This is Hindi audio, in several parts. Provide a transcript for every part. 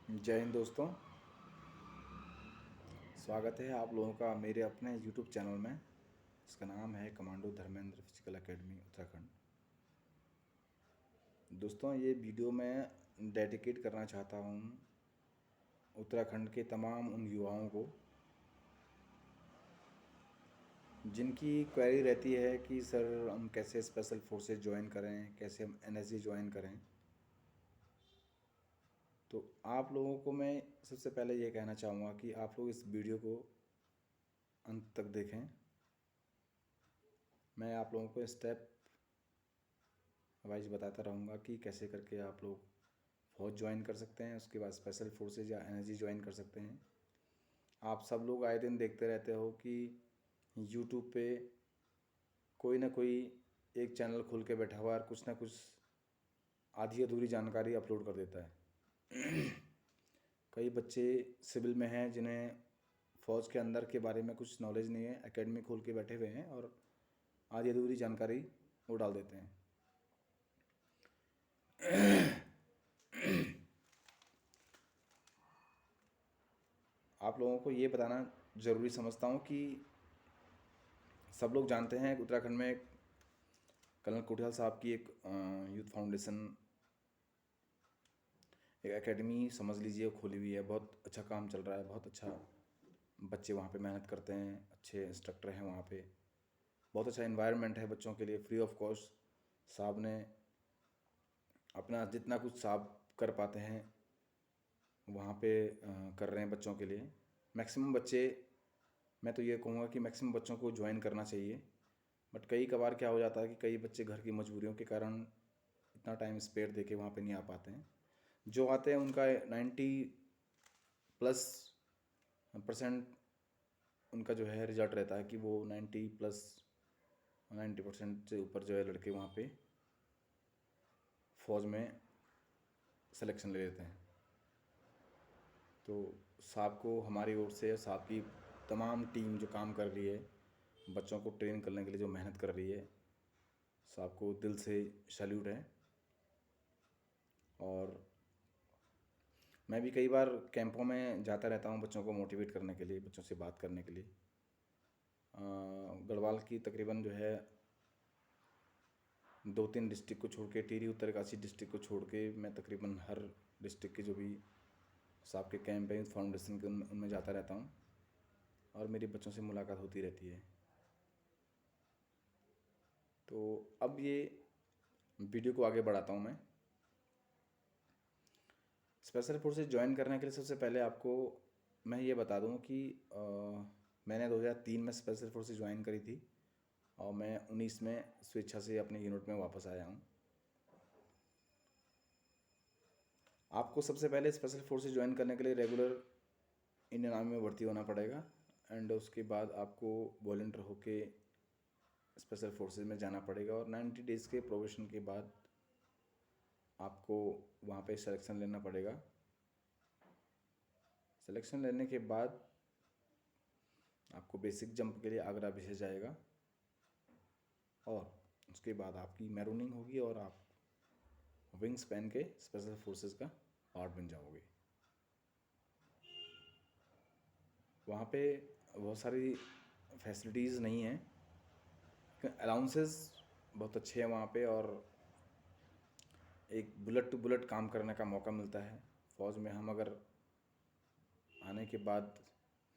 जय हिंद दोस्तों। स्वागत है आप लोगों का मेरे अपने यूट्यूब चैनल में। इसका नाम है commando Dharmendra physical academy Uttarakhand. दोस्तों, ये वीडियो मैं डेडिकेट करना चाहता हूँ उत्तराखंड के तमाम उन युवाओं को जिनकी क्वेरी रहती है कि सर हम कैसे स्पेशल फोर्सेस ज्वाइन करें, कैसे हम एनएसजी ज्वाइन करें। तो आप लोगों को मैं सबसे पहले ये कहना चाहूँगा कि आप लोग इस वीडियो को अंत तक देखें। मैं आप लोगों को स्टेप वाइज बताता रहूँगा कि कैसे करके आप लोग फौज ज्वाइन कर सकते हैं, उसके बाद स्पेशल फोर्सेज या एनर्जी ज्वाइन कर सकते हैं। आप सब लोग आए दिन देखते रहते हो कि यूट्यूब पे कोई ना कोई एक चैनल खोल के बैठा हुआ और कुछ ना कुछ आधी अधूरी जानकारी अपलोड कर देता है। कई बच्चे सिविल में हैं जिन्हें फ़ौज के अंदर के बारे में कुछ नॉलेज नहीं है, एकेडमी खोल के बैठे हुए हैं और आधी अधूरी जानकारी वो डाल देते हैं। आप लोगों को ये बताना ज़रूरी समझता हूँ कि सब लोग जानते हैं कि उत्तराखंड में कर्नल कोठियाल साहब की एक यूथ फाउंडेशन, एक एकेडमी समझ लीजिए खोली हुई है। बहुत अच्छा काम चल रहा है, बहुत अच्छा बच्चे वहाँ पे मेहनत करते हैं, अच्छे इंस्ट्रक्टर हैं वहाँ पे, बहुत अच्छा इन्वायरमेंट है बच्चों के लिए। फ्री ऑफ कॉस्ट साहब ने अपना जितना कुछ साहब कर पाते हैं वहाँ पे कर रहे हैं बच्चों के लिए। मैक्सिमम बच्चे, मैं तो ये कहूँगा कि मैक्सिमम बच्चों को ज्वाइन करना चाहिए। बट कई कभार क्या हो जाता है कि कई बच्चे घर की मजबूरियों के कारण इतना टाइम स्पेयर दे के वहाँ पे नहीं आ पाते हैं। जो आते हैं उनका 90+% उनका जो है रिजल्ट रहता है कि वो 90% से ऊपर जो है लड़के वहाँ पे फ़ौज में सिलेक्शन ले लेते हैं। तो साहब को हमारी ओर से, साहब की तमाम टीम जो काम कर रही है, बच्चों को ट्रेन करने के लिए जो मेहनत कर रही है, साहब को दिल से सैल्यूट है। और मैं भी कई बार कैंपों में जाता रहता हूँ बच्चों को मोटिवेट करने के लिए, बच्चों से बात करने के लिए। गढ़वाल की तकरीबन जो है 2-3 डिस्ट्रिक्ट को छोड़ के, टिहरी उत्तरकाशी डिस्ट्रिक्ट को छोड़ के, मैं तकरीबन हर डिस्ट्रिक्ट के जो भी साहब के कैंप हैं फाउंडेशन के उनमें जाता रहता हूँ और मेरी बच्चों से मुलाकात होती रहती है। तो अब ये वीडियो को आगे बढ़ाता हूँ मैं। स्पेशल फोर्सेस ज्वाइन करने के लिए सबसे पहले आपको मैं ये बता दूँ कि मैंने 2003 में स्पेशल फोर्सेस ज्वाइन करी थी और मैं 19 में स्वेच्छा से अपने यूनिट में वापस आया हूँ। आपको सबसे पहले स्पेशल फोर्सेस ज्वाइन करने के लिए रेगुलर इंडियन आर्मी में भर्ती होना पड़ेगा एंड उसके बाद आपको वॉलंटियर होके स्पेशल फोर्सेस में जाना पड़ेगा और 90 डेज़ के प्रोबेशन के बाद आपको वहाँ पे सिलेक्शन लेना पड़ेगा। सिलेक्शन लेने के बाद आपको बेसिक जंप के लिए आगरा भेजा जाएगा और उसके बाद आपकी मैरूनिंग होगी और आप विंग्स पहन के स्पेशल फोर्सेस का पार्ट बन जाओगे। वहाँ पे बहुत सारी फैसिलिटीज़ नहीं हैं, अलाउंसेस बहुत अच्छे हैं वहाँ पे और एक बुलेट टू बुलेट काम करने का मौका मिलता है। फ़ौज में हम अगर आने के बाद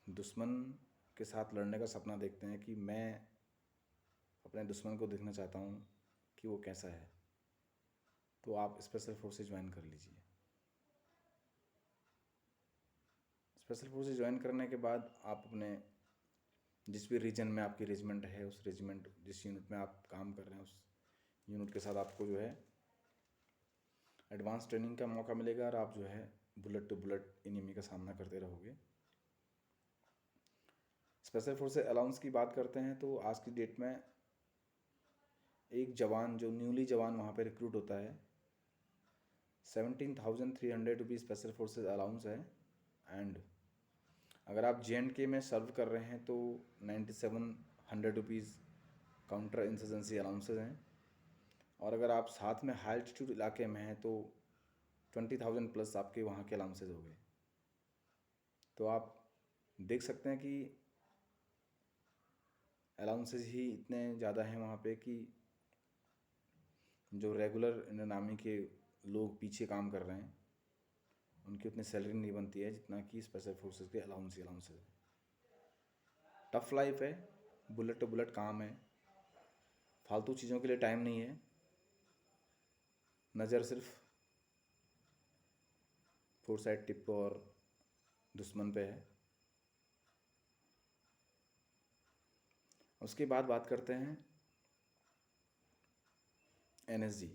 दुश्मन के साथ लड़ने का सपना देखते हैं कि मैं अपने दुश्मन को देखना चाहता हूँ कि वो कैसा है, तो आप स्पेशल फोर्सेस ज्वाइन कर लीजिए। स्पेशल फोर्सेस ज्वाइन करने के बाद आप अपने जिस भी रीजन में आपकी रेजिमेंट है, उस रेजिमेंट जिस यूनिट में आप काम कर रहे हैं उस यूनिट के साथ आपको जो है एडवांस ट्रेनिंग का मौका मिलेगा और आप जो है बुलेट टू बुलेट एनिमी का सामना करते रहोगे। स्पेशल फोर्सेस अलाउंस की बात करते हैं तो आज की डेट में एक जवान जो न्यूली जवान वहाँ पे रिक्रूट होता है 17,300 रुपीज़ स्पेशल फोर्सेस अलाउंस है। एंड अगर आप JNK में सर्व कर रहे हैं तो 9700 रुपीज़ काउंटर इंसर्जेंसी अलाउंसेज हैं और अगर आप साथ में हाई एल्टीट्यूड इलाके में हैं तो 20,000 प्लस आपके वहाँ के अलाउंसेज हो गए। तो आप देख सकते हैं कि अलाउंसेज ही इतने ज़्यादा हैं वहाँ पे कि जो रेगुलर इंडियन आर्मी के लोग पीछे काम कर रहे हैं उनकी उतनी सैलरी नहीं बनती है जितना कि स्पेशल फोर्सेस के अलाउंसेज है। टफ लाइफ है, बुलेट टू बुलेट काम है, फालतू चीज़ों के लिए टाइम नहीं है, नज़र सिर्फ फोर साइड टिप और दुश्मन पे है। उसके बाद बात करते हैं एनएसजी।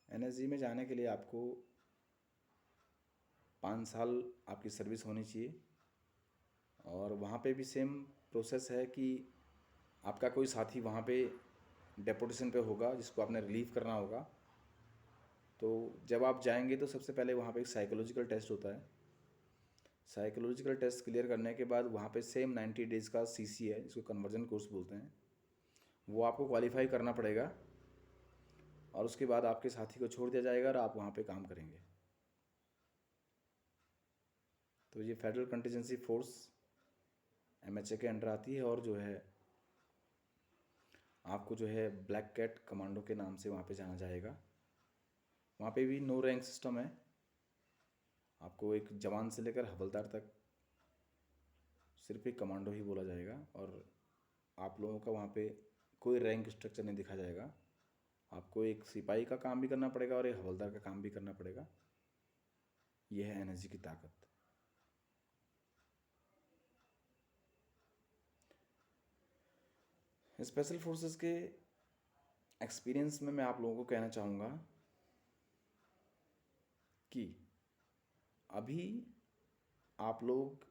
एनएसजी में जाने के लिए आपको 5 साल आपकी सर्विस होनी चाहिए और वहाँ पे भी सेम प्रोसेस है कि आपका कोई साथी वहाँ पे डेपुटेशन पे होगा जिसको आपने रिलीव करना होगा। तो जब आप जाएंगे तो सबसे पहले वहाँ पे एक साइकोलॉजिकल टेस्ट होता है। साइकोलॉजिकल टेस्ट क्लियर करने के बाद वहाँ पे सेम 90 डेज़ का सीसी है जिसको कन्वर्जन कोर्स बोलते हैं, वो आपको क्वालिफाई करना पड़ेगा और उसके बाद आपके साथी को छोड़ दिया जाएगा और आप वहाँ पे काम करेंगे। तो ये फेडरल कंटीजेंसी फोर्स एमएचए के अंडर आती है और जो है आपको जो है ब्लैक कैट कमांडो के नाम से वहाँ पे जाना जाएगा। वहाँ पे भी नो रैंक सिस्टम है, आपको एक जवान से लेकर हवलदार तक सिर्फ एक कमांडो ही बोला जाएगा और आप लोगों का वहाँ पे कोई रैंक स्ट्रक्चर नहीं दिखा जाएगा। आपको एक सिपाही का काम भी करना पड़ेगा और एक हवलदार का काम भी करना पड़ेगा। यह है एनएसजी की ताकत। स्पेशल फोर्सेस के एक्सपीरियंस में मैं आप लोगों को कहना चाहूँगा कि अभी आप लोग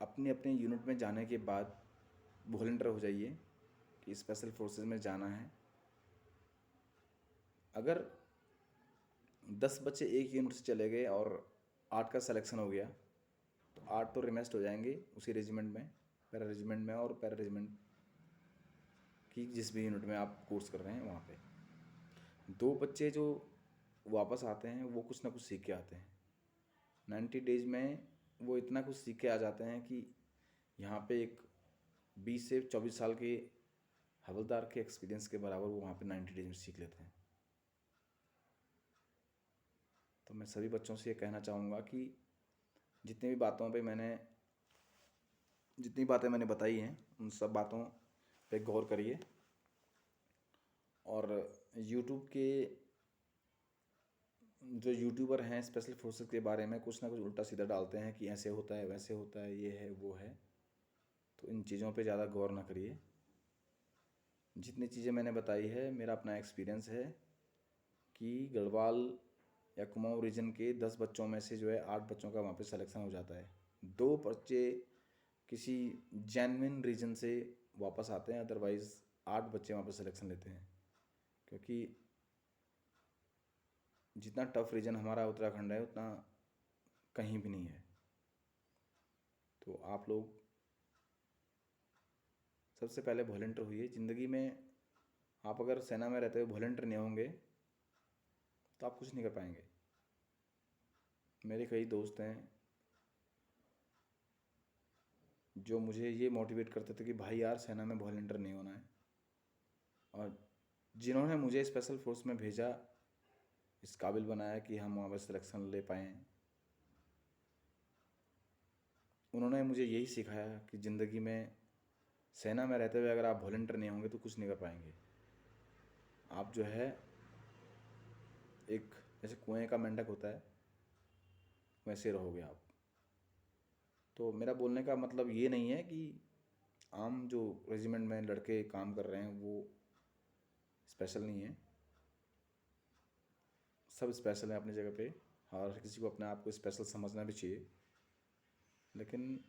अपने अपने यूनिट में जाने के बाद वॉलंटियर हो जाइए कि स्पेशल फोर्सेस में जाना है। अगर 10 बच्चे एक यूनिट से चले गए और 8 का सिलेक्शन हो गया तो 8 तो रिमेस्ट हो जाएंगे उसी रेजिमेंट में, पैरा रेजिमेंट में और पैरा रेजिमेंट की जिस भी यूनिट में आप कोर्स कर रहे हैं वहाँ पे 2 बच्चे जो वापस आते हैं वो कुछ ना कुछ सीख के आते हैं। 90 डेज में वो इतना कुछ सीख के आ जाते हैं कि यहाँ पे एक 20 से 24 साल के हवलदार के एक्सपीरियंस के बराबर वो वहाँ पे 90 डेज में सीख लेते हैं। तो मैं सभी बच्चों से ये कहना चाहूँगा कि जितनी बातें मैंने बताई हैं उन सब बातों पे गौर करिए और यूट्यूब के जो यूट्यूबर हैं स्पेशल फोर्सेस के बारे में कुछ ना कुछ उल्टा सीधा डालते हैं कि ऐसे होता है वैसे होता है, ये है वो है, तो इन चीज़ों पे ज़्यादा गौर ना करिए। जितनी चीज़ें मैंने बताई है मेरा अपना एक्सपीरियंस है कि गढ़वाल या कुमाऊँ रीजन के 10 बच्चों में से जो है 8 बच्चों का वहाँ पे सिलेक्शन हो जाता है। 2 बच्चे किसी जेन्युइन रीजन से वापस आते हैं, अदरवाइज़ 8 बच्चे वहाँ पे सिलेक्शन लेते हैं क्योंकि जितना टफ रीजन हमारा उत्तराखंड है उतना कहीं भी नहीं है। तो आप लोग सबसे पहले वॉलंटियर हुई। ज़िंदगी में आप अगर सेना में रहते हुए वॉलंटियर नहीं होंगे तो आप कुछ नहीं कर पाएंगे। मेरे कई दोस्त हैं जो मुझे ये मोटिवेट करते थे कि भाई यार सेना में वॉलंटियर नहीं होना है, और जिन्होंने मुझे स्पेशल फोर्स में भेजा इस काबिल बनाया कि हम वहाँ पर सिलेक्शन ले पाएँ, उन्होंने मुझे यही सिखाया कि ज़िंदगी में सेना में रहते हुए अगर आप वॉलंटियर नहीं होंगे तो कुछ नहीं कर पाएंगे। आप जो है एक जैसे कुएं का मेंढक होता है वैसे रहोगे आप। तो मेरा बोलने का मतलब ये नहीं है कि आम जो रेजिमेंट में लड़के काम कर रहे हैं वो स्पेशल नहीं है, सब स्पेशल है अपनी जगह पे, हर किसी को अपने आप को स्पेशल समझना भी चाहिए। लेकिन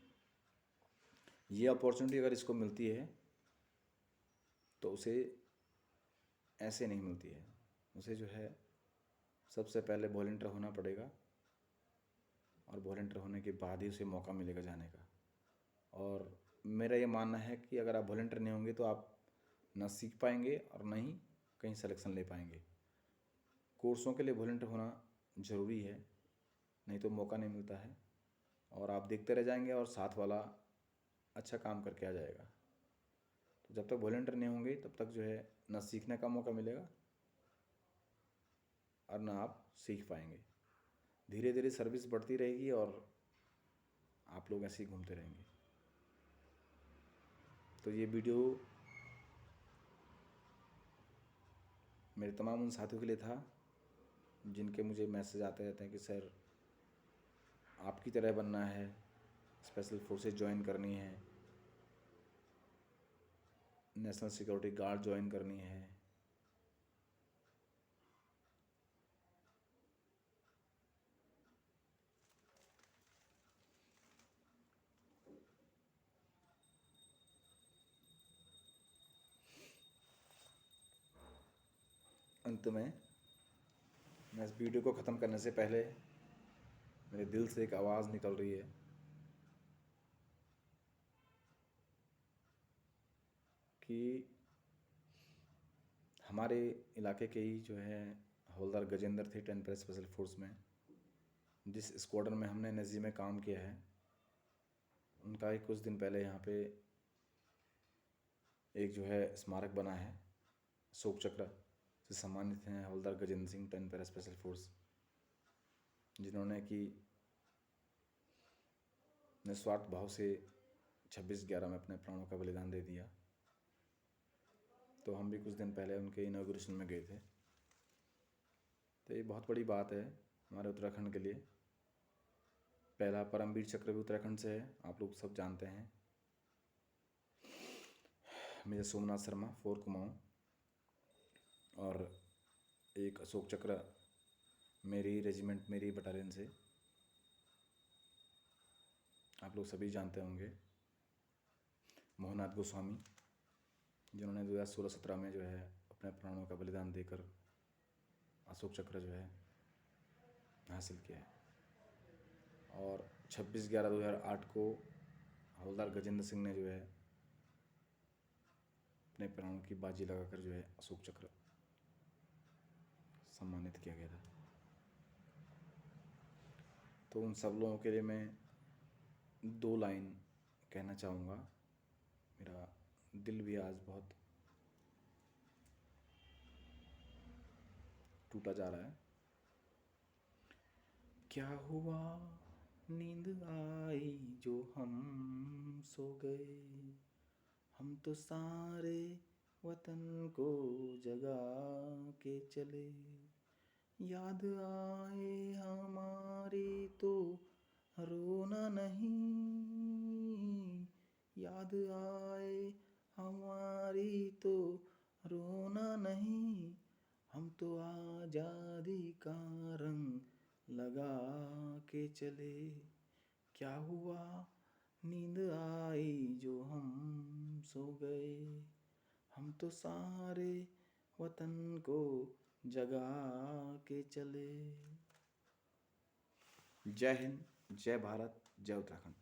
ये अपॉर्चुनिटी अगर इसको मिलती है तो उसे ऐसे नहीं मिलती है, उसे जो है सबसे पहले वॉलंटियर होना पड़ेगा और वॉलंटियर होने के बाद ही उसे मौका मिलेगा जाने का। और मेरा ये मानना है कि अगर आप वॉलंटियर नहीं होंगे तो आप ना सीख पाएंगे और ना ही कहीं सिलेक्शन ले पाएंगे। कोर्सों के लिए वॉलंटियर होना ज़रूरी है, नहीं तो मौका नहीं मिलता है और आप देखते रह जाएंगे और साथ वाला अच्छा काम करके आ जाएगा। तो जब तक वॉलंटियर नहीं होंगे तब तक जो है ना सीखने का मौका मिलेगा और ना आप सीख पाएंगे। धीरे धीरे सर्विस बढ़ती रहेगी और आप लोग ऐसे ही घूमते रहेंगे। तो ये वीडियो मेरे तमाम उन साथियों के लिए था जिनके मुझे मैसेज आते रहते हैं कि सर आपकी तरह बनना है, स्पेशल फोर्सेस ज्वाइन करनी है, नेशनल सिक्योरिटी गार्ड ज्वाइन करनी है। अंत में मैं इस वीडियो को ख़त्म करने से पहले मेरे दिल से एक आवाज़ निकल रही है कि हमारे इलाके के ही जो है हवलदार गजेंद्र थे 10 पैरा स्पेशल फोर्स में, जिस स्क्वाड्रन में हमने एनएसजी में काम किया है, उनका ही कुछ दिन पहले यहाँ पे एक जो है स्मारक बना है। अशोक चक्र से सम्मानित हैं हवलदार Gajendra Singh 10 para special force, जिन्होंने कि निस्वार्थ भाव से 26/11 में अपने प्राणों का बलिदान दे दिया। तो हम भी कुछ दिन पहले उनके इनॉग्रेशन में गए थे। तो ये बहुत बड़ी बात है हमारे उत्तराखंड के लिए। पहला परमवीर चक्र भी उत्तराखंड से है, आप लोग सब जानते हैं। मेजर सोमनाथ शर्मा 4 कुमाऊं, और एक अशोक चक्र मेरी रेजिमेंट मेरी बटालियन से आप लोग सभी जानते होंगे, मोहनाथ गोस्वामी, जिन्होंने 2016-17 में जो है अपने प्राणों का बलिदान देकर अशोक चक्र जो है हासिल किया है। और 26/11/2008 को हवलदार गजेंद्र सिंह ने जो है अपने प्राणों की बाजी लगाकर जो है अशोक चक्र सम्मानित किया गया था। तो उन सब लोगों के लिए मैं 2 लाइन कहना चाहूँगा। मेरा दिल भी आज बहुत टूटा जा रहा है। क्या हुआ नींद आई जो हम सो गए, हम तो सारे वतन को जगा के चले। याद आए हमारी तो रोना नहीं, याद आए हमारी तो रोना नहीं, हम तो आज़ादी का रंग लगा के चले। क्या हुआ नींद आई जो हम सो गए, हम तो सारे वतन को जगा के चले। जय हिंद, जय भारत, जय उत्तराखंड।